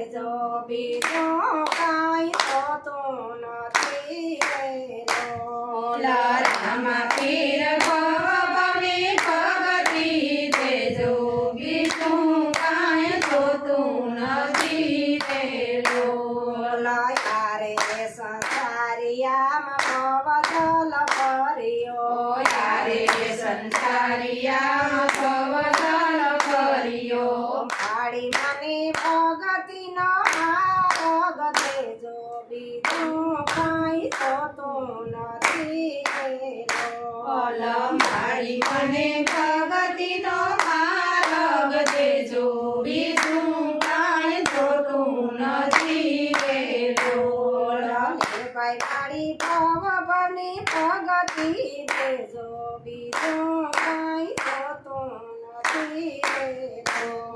દેજો બીજું કાંઈ થતું નથી વેલો રામા પીર ભવની ભગતિ દેજો બીજું કાંઈ જોતું નથી વેલો યારે સંસારિયામાં ભવજલ ભર્યો યારે સંસારિયામાં ભવજલ ભર્યો મારી મને ભગતિનો માર્ગ દેજો બીજું કાંઈ થતું નથી વેલો મારી મને ભગતિનો માર્ગ દેજો બીજું કાંઈ જોતું નથી વેલો ભાઈ મારી ભવની ભગતિ દેજો બીજું કાંઈ થતું નથી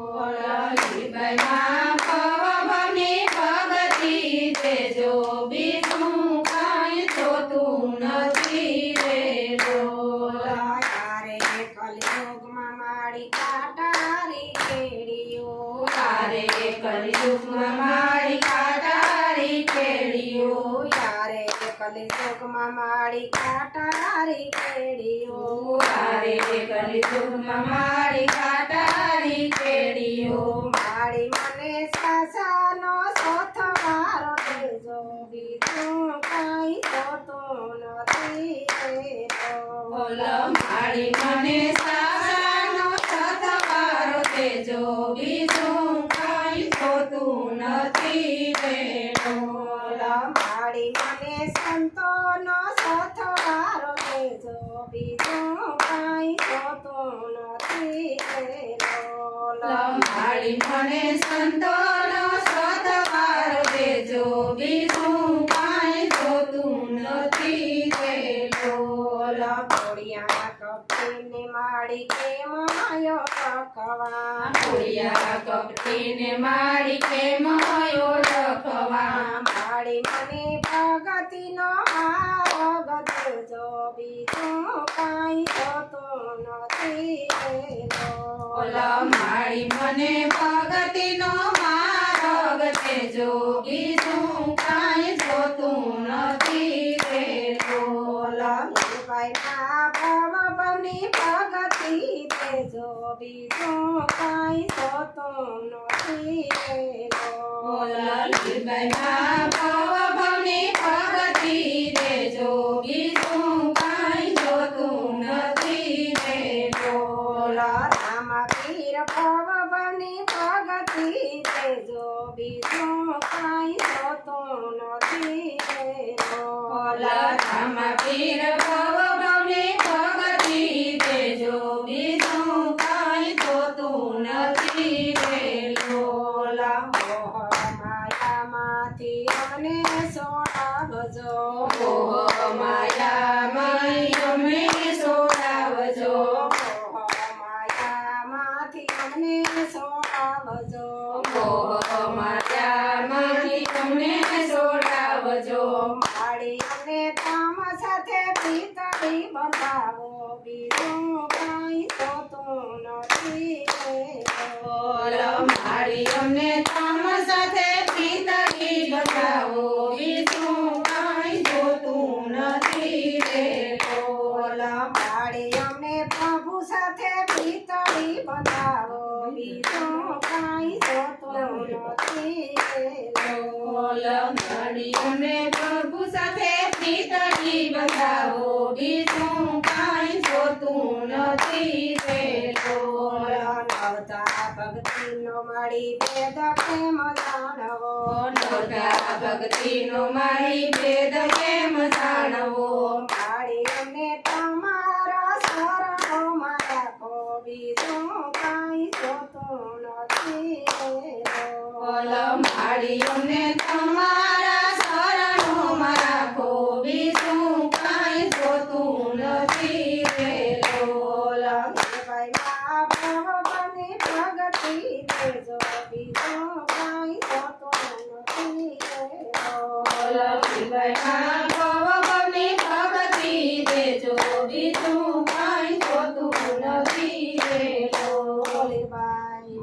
વેલો ભવની ભગતિ દેજો બીજું કાંઈ જોતું નથી વેલો યારે કલિયુગમાં મારી કાટારી કેડીઓ તારે કલિયુગમાં મારી કાટારી કેડીઓ યારે કલિયુગમાં મારી કાટારી કેડીઓ તારે કલિયુગમાં મારી કાટારી કેડીઓ મારી મને સાસાનો સોથવારો દેજો બીજું કાંઈ થતું નથી વેલો મારી મને સાસાનો સથવારો દેજો બીજું કાંઈ જોતું નથી વેલો મારી મને સંતોનો સથવારો દેજો બીજું કાંઈ થતું નથી વેલો મારી મને સંતોનો સથવારો દેજો બીજું કાંઈ જોતું નથી વેલો ઘોડિયા કપટીને મારી કેમ માયો ટકવા ઘોડિયા કપટીને મારી કેમ ઓળખવા મારી મને ભગતિનો માર્ગ દેજો બીજું કાંઈ થતું નથી વેલો મારી મને ભગતિનો માર્ગ દેજો બીજું કાંઈ જોતું નથી વેલો ભાઈ ભવની ભગતિ દેજો બીજું કાંઈ થતું નથી ભવની ભગતિ દેજો બીજું કાંઈ જોતું નથી વેલો રામા પીર ભવની ભગતિ દેજો બીજું કાંઈ થતું નથી રામા પીર ભવની ભગતિ દેજો બીજું કાંઈ જોતું નથી વેલો માયામાંથી અમને સોડાવજો માયામાં અમને સોડાવજો માયામાંથી અમને સોડાવજો માયામાંથી અમને સોડાવજો માડી અમને તમ સાથે પીતળી બંધાવો બીજું કાંઈ થતું નથી મારી અમને તમ સાથે પીતળી બંધાવો બીજું કાંઈ જોતું નથી વેલો માડી અમને પ્રભુ સાથે પીતળી બંધાવો બીજું કાંઈ થતું નથી મારી અમને પ્રભુ સાથે પીતળી બંધાવો બીજું કાંઈ જોતું નથી વેલો નવતા ભક્તિનો મારી વેદ પ્રેમ જાણવો નવતા ભક્તિનો મારી ભેદ કેમ જાણવો માડી અમને તમારા શરણોમાં રાખો બીજું કાંઈ જોતું નથી મારી અમને તમારા શરણોમાં રાખો બીજું કાંઈ જોતું નથી વેલો ભાઈ ભગતિ દેજો બીજું કાંઈ થતું નથી ભવની ભગતિ દેજો બીજું કાંઈ જોતું નથી વેલો ભાઈ